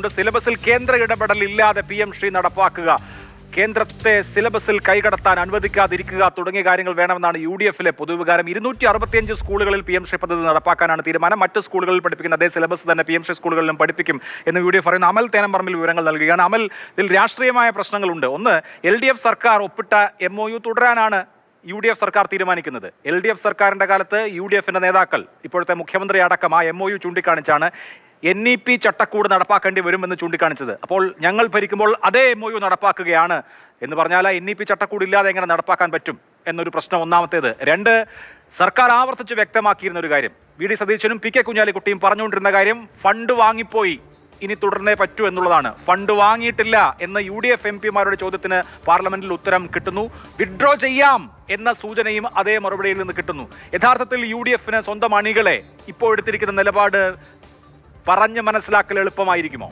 ആവശ്യമുണ്ട്. സിലബസിൽ കേന്ദ്ര ഇടപെടൽ ഇല്ലാതെ PM ശ്രീ നടപ്പാക്കുക, കേന്ദ്രത്തെ സിലബസിൽ കൈകടത്താൻ അനുവദിക്കാതിരിക്കുക തുടങ്ങിയ കാര്യങ്ങൾ വേണമെന്നാണ് UDF-ലെ പൊതുവികാരം. 265 സ്കൂളുകളിൽ PM ശ്രീ പദ്ധതി നടപ്പാക്കാനാണ് തീരുമാനം. മറ്റ് സ്കൂളുകളിൽ പഠിപ്പിക്കുന്ന അതേ സിലബസ് തന്നെ PM ശ്രീ സ്കൂളുകളിലും പഠിപ്പിക്കും എന്ന് UDF പറയുന്നു. അമൽ തേനമ്പറമ്പിൽ വിവരങ്ങൾ നൽകുകയാണ്. അമൽ, ഇതിൽ രാഷ്ട്രീയമായ പ്രശ്നങ്ങളുണ്ട്. ഒന്ന്, LDF സർക്കാർ ഒപ്പിട്ട MOU തുടരാനാണ് UDF സർക്കാർ തീരുമാനിക്കുന്നത്. LDF സർക്കാരിന്റെ കാലത്ത് UDF-ന്റെ നേതാക്കൾ, ഇപ്പോഴത്തെ മുഖ്യമന്ത്രി അടക്കം, ആ MOU ചൂണ്ടിക്കാണിച്ചാണ് NEP ചട്ടക്കൂട് നടപ്പാക്കേണ്ടി വരുമെന്ന് ചൂണ്ടിക്കാണിച്ചത്. അപ്പോൾ ഞങ്ങൾ ഭരിക്കുമ്പോൾ അതേ MOU നടപ്പാക്കുകയാണ് എന്ന് പറഞ്ഞാൽ NEP ചട്ടക്കൂട് ഇല്ലാതെ എങ്ങനെ നടപ്പാക്കാൻ പറ്റും എന്നൊരു പ്രശ്നം ഒന്നാമത്തേത്. രണ്ട്, സർക്കാർ ആവർത്തിച്ച് വ്യക്തമാക്കിയിരുന്ന ഒരു കാര്യം, VD സതീശനും PK കുഞ്ഞാലിക്കുട്ടിയും പറഞ്ഞുകൊണ്ടിരുന്ന കാര്യം, ഫണ്ട് വാങ്ങിപ്പോയി, ഇനി തുടർന്നേ പറ്റൂ എന്നുള്ളതാണ്. ഫണ്ട് വാങ്ങിയിട്ടില്ല എന്ന UDF MP-മാരുടെ ചോദ്യത്തിന് പാർലമെന്റിൽ ഉത്തരം കിട്ടുന്നു. വിഡ്രോ ചെയ്യാം എന്ന സൂചനയും അതേ മറുപടിയിൽ നിന്ന് കിട്ടുന്നു. യഥാർത്ഥത്തിൽ UDF-ന് സ്വന്തം അണികളെ ഇപ്പോൾ എടുത്തിരിക്കുന്ന നിലപാട് പറഞ്ഞ് മനസ്സിലാക്കൽ എളുപ്പമായിരിക്കുമോ?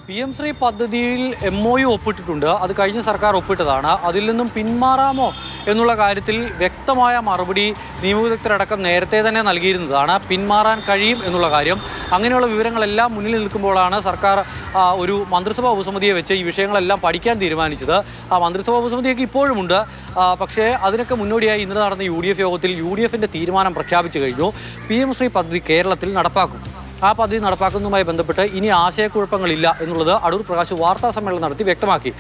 PM ശ്രീ പദ്ധതിയിൽ MOU ഒപ്പിട്ടിട്ടുണ്ട്. അത് കഴിഞ്ഞ സർക്കാർ ഒപ്പിട്ടതാണ്. അതിൽ നിന്നും പിന്മാറാമോ എന്നുള്ള കാര്യത്തിൽ വ്യക്തമായ മറുപടി നിയമവിദഗ്ധരടക്കം നേരത്തെ തന്നെ നൽകിയിരുന്നതാണ്. പിന്മാറാൻ കഴിയും എന്നുള്ള കാര്യം. അങ്ങനെയുള്ള വിവരങ്ങളെല്ലാം മുന്നിൽ നിൽക്കുമ്പോഴാണ് സർക്കാർ ഒരു മന്ത്രിസഭാ ഉപസമിതിയെ വെച്ച് ഈ വിഷയങ്ങളെല്ലാം പഠിക്കാൻ തീരുമാനിച്ചത്. ആ മന്ത്രിസഭാ ഉപസമിതിയൊക്കെ ഇപ്പോഴുമുണ്ട്. പക്ഷേ അതിനൊക്കെ മുന്നോടിയായി ഇന്നലെ നടന്ന UDF യോഗത്തിൽ UDF-ന്റെ തീരുമാനം പ്രഖ്യാപിച്ചു കഴിഞ്ഞു. PM ശ്രീ പദ്ധതി കേരളത്തിൽ നടപ്പാക്കും. ആ പദ്ധതി നടപ്പാക്കുന്നതുമായി ബന്ധപ്പെട്ട് ഇനി ആശയക്കുഴപ്പങ്ങളില്ല എന്നുള്ളത് അടൂർ പ്രകാശ് വാർത്താ സമ്മേളനം നടത്തി വ്യക്തമാക്കി.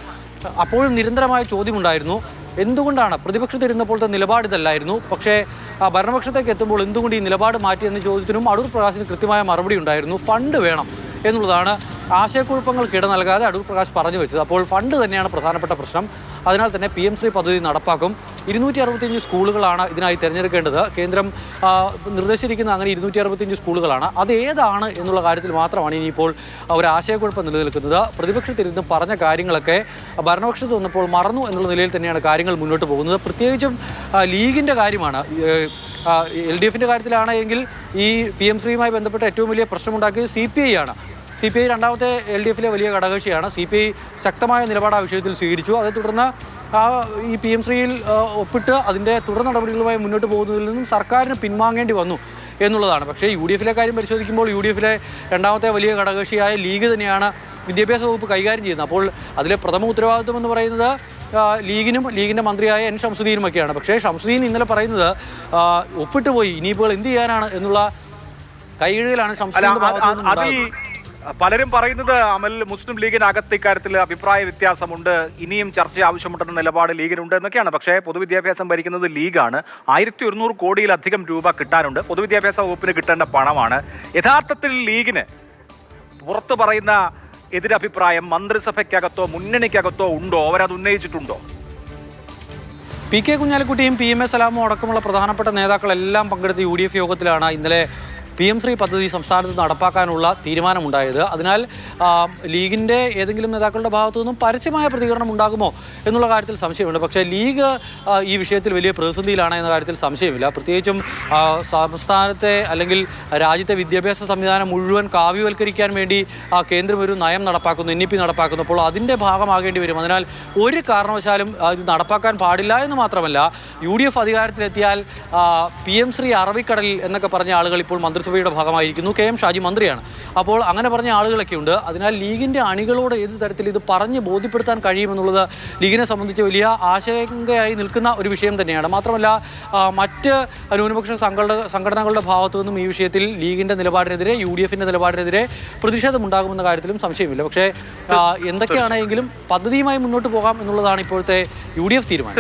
അപ്പോഴും നിരന്തരമായ ചോദ്യമുണ്ടായിരുന്നു, എന്തുകൊണ്ടാണ് പ്രതിപക്ഷത്തിരുന്നപ്പോഴത്തെ നിലപാട് ഇതല്ലായിരുന്നു, പക്ഷേ ഭരണപക്ഷത്തേക്ക് എത്തുമ്പോൾ എന്തുകൊണ്ട് ഈ നിലപാട് മാറ്റിയെന്ന ചോദ്യത്തിനും അടൂർ പ്രകാശിന് കൃത്യമായ മറുപടി ഉണ്ടായിരുന്നു. ഫണ്ട് വേണം എന്നുള്ളതാണ് ആശയക്കുഴപ്പങ്ങൾക്ക് ഇട നൽകാതെ അടൂർ പ്രകാശ് പറഞ്ഞു വെച്ചത്. അപ്പോൾ ഫണ്ട് തന്നെയാണ് പ്രധാനപ്പെട്ട പ്രശ്നം. അതിനാൽ തന്നെ PM ശ്രീ പദ്ധതി നടപ്പാക്കും. 265 സ്കൂളുകളാണ് ഇതിനായി തിരഞ്ഞെടുക്കേണ്ടത്. കേന്ദ്രം നിർദ്ദേശിച്ചിരിക്കുന്ന അങ്ങനെ 265 സ്കൂളുകളാണ്. അത് ഏതാണ് എന്നുള്ള കാര്യത്തിൽ മാത്രമാണ് ഇനിയിപ്പോൾ ഒരു ആശയക്കുഴപ്പം നിലനിൽക്കുന്നത്. പ്രതിപക്ഷത്തിരുന്ന് പറഞ്ഞ കാര്യങ്ങളൊക്കെ ഭരണപക്ഷത്ത് വന്നപ്പോൾ മറന്നു എന്നുള്ള നിലയിൽ തന്നെയാണ് കാര്യങ്ങൾ മുന്നോട്ട് പോകുന്നത്. പ്രത്യേകിച്ചും ലീഗിൻ്റെ കാര്യമാണ്. LDF-ന്റെ കാര്യത്തിലാണെങ്കിൽ ഈ PM ശ്രീയുമായി ബന്ധപ്പെട്ട ഏറ്റവും വലിയ പ്രശ്നമുണ്ടാക്കിയത് CPI ആണ്. CPI രണ്ടാമത്തെ LDF-ലെ വലിയ ഘടകകക്ഷിയാണ്. CPI ശക്തമായ നിലപാട് ആ വിഷയത്തിൽ സ്വീകരിച്ചു. അതേ തുടർന്ന് ഈ PM ശ്രീയിൽ ഒപ്പിട്ട് അതിൻ്റെ തുടർ നടപടികളുമായി മുന്നോട്ട് പോകുന്നതിൽ നിന്നും സർക്കാരിന് പിൻവാങ്ങേണ്ടി വന്നു എന്നുള്ളതാണ്. പക്ഷേ UDF-ലെ കാര്യം പരിശോധിക്കുമ്പോൾ UDF-ലെ രണ്ടാമത്തെ വലിയ ഘടകകക്ഷിയായ ലീഗ് തന്നെയാണ് വിദ്യാഭ്യാസ വകുപ്പ് കൈകാര്യം ചെയ്യുന്നത്. അപ്പോൾ അതിലെ പ്രഥമ ഉത്തരവാദിത്വം എന്ന് പറയുന്നത് ലീഗിനും ലീഗിൻ്റെ മന്ത്രിയായ N ഷംസുദ്ദീനുമൊക്കെയാണ്. പക്ഷേ ഷംസുദ്ദീൻ ഇന്നലെ പറയുന്നത് ഒപ്പിട്ട് പോയി, ഇനിയിപ്പോൾ എന്ത് ചെയ്യാനാണ് എന്നുള്ള കൈകഴുകലാണ് ഷംസുദ്ദീൻ്റെ ഭാഗത്തു നിന്നും. പലരും പറയുന്നത് അമൽ, മുസ്ലിം ലീഗിനകത്ത് ഇക്കാര്യത്തിൽ അഭിപ്രായ വ്യത്യാസമുണ്ട്, ഇനിയും ചർച്ച ആവശ്യമുണ്ടെന്ന നിലപാട് ലീഗിനുണ്ട് എന്നൊക്കെയാണ്. പക്ഷേ പൊതുവിദ്യാഭ്യാസം ഭരിക്കുന്നത് ലീഗാണ്. 1100 കോടിയിലധികം രൂപ കിട്ടാനുണ്ട്. പൊതുവിദ്യാഭ്യാസ വകുപ്പിന് കിട്ടേണ്ട പണമാണ്. യഥാർത്ഥത്തിൽ ലീഗിന് പുറത്തു പറയുന്ന എതിരഭിപ്രായം മന്ത്രിസഭയ്ക്കകത്തോ മുന്നണിക്കകത്തോ ഉണ്ടോ? അവരത് ഉന്നയിച്ചിട്ടുണ്ടോ? PK കുഞ്ഞാലിക്കുട്ടിയും PMA സലാമും അടക്കമുള്ള പ്രധാനപ്പെട്ട നേതാക്കളെല്ലാം പങ്കെടുത്ത UDF യോഗത്തിലാണ് ഇന്നലെ PM ശ്രീ പദ്ധതി സംസ്ഥാനത്ത് നടപ്പാക്കാനുള്ള തീരുമാനമുണ്ടായത്. അതിനാൽ ലീഗിൻ്റെ ഏതെങ്കിലും നേതാക്കളുടെ ഭാഗത്തു നിന്നും പരസ്യമായ പ്രതികരണം ഉണ്ടാകുമോ എന്നുള്ള കാര്യത്തിൽ സംശയമുണ്ട്. പക്ഷേ ലീഗ് ഈ വിഷയത്തിൽ വലിയ പ്രതിസന്ധിയിലാണ് എന്ന കാര്യത്തിൽ സംശയമില്ല. പ്രത്യേകിച്ചും സംസ്ഥാനത്തെ അല്ലെങ്കിൽ രാജ്യത്തെ വിദ്യാഭ്യാസ സംവിധാനം മുഴുവൻ കാവ്യവൽക്കരിക്കാൻ വേണ്ടി കേന്ദ്രം ഒരു നയം നടപ്പാക്കുന്നു, NEP നടപ്പാക്കുന്നു. അപ്പോൾ അതിൻ്റെ ഭാഗമാകേണ്ടി വരും. അതിനാൽ ഒരു കാരണവശാലും ഇത് നടപ്പാക്കാൻ പാടില്ല എന്ന് മാത്രമല്ല, UDF അധികാരത്തിലെത്തിയാൽ PM ശ്രീ അറബിക്കടലിൽ എന്നൊക്കെ പറഞ്ഞ ആളുകൾ ഇപ്പോൾ മന്ത്രിസഭയുടെ ഭാഗമായിരിക്കുന്നു. KM ഷാജി മന്ത്രിയാണ്. അപ്പോൾ അങ്ങനെ പറഞ്ഞ ആളുകളൊക്കെ ഉണ്ട്. അതിനാൽ ലീഗിൻ്റെ അണികളോട് ഏത് തരത്തിൽ ഇത് പറഞ്ഞ് ബോധ്യപ്പെടുത്താൻ കഴിയുമെന്നുള്ളത് ലീഗിനെ സംബന്ധിച്ച് വലിയ ആശങ്കയായി നിൽക്കുന്ന ഒരു വിഷയം തന്നെയാണ്. മാത്രമല്ല മറ്റ് ന്യൂനപക്ഷ സംഘടനകളുടെ ഭാഗത്തു നിന്നും ഈ വിഷയത്തിൽ ലീഗിൻ്റെ നിലപാടിനെതിരെ UDF-ന്റെ നിലപാടിനെതിരെ പ്രതിഷേധമുണ്ടാകുമെന്ന കാര്യത്തിലും സംശയമില്ല. പക്ഷേ എന്തൊക്കെയാണെങ്കിലും പദ്ധതിയുമായി മുന്നോട്ട് പോകാം എന്നുള്ളതാണ് ഇപ്പോഴത്തെ UDF തീരുമാനം.